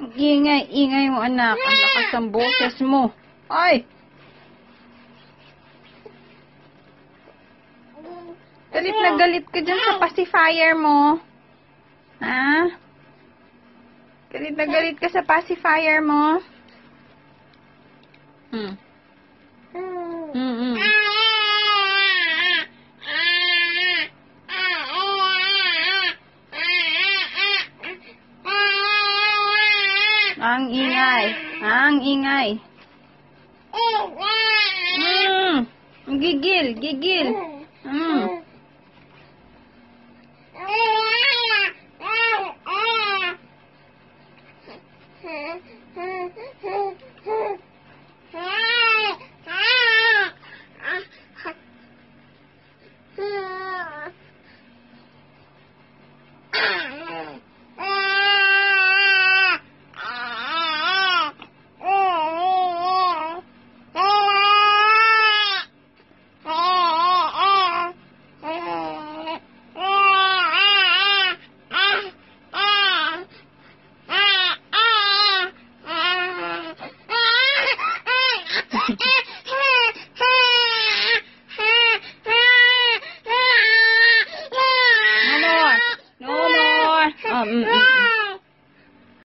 Ang ingay mo, anak. Ang lakas ng boses mo. Ay! Galit na galit ka dyan sa pacifier mo. Ha? Galit na galit ka sa pacifier mo. Ang ingay. Ang ingay. Gigil. Gigil.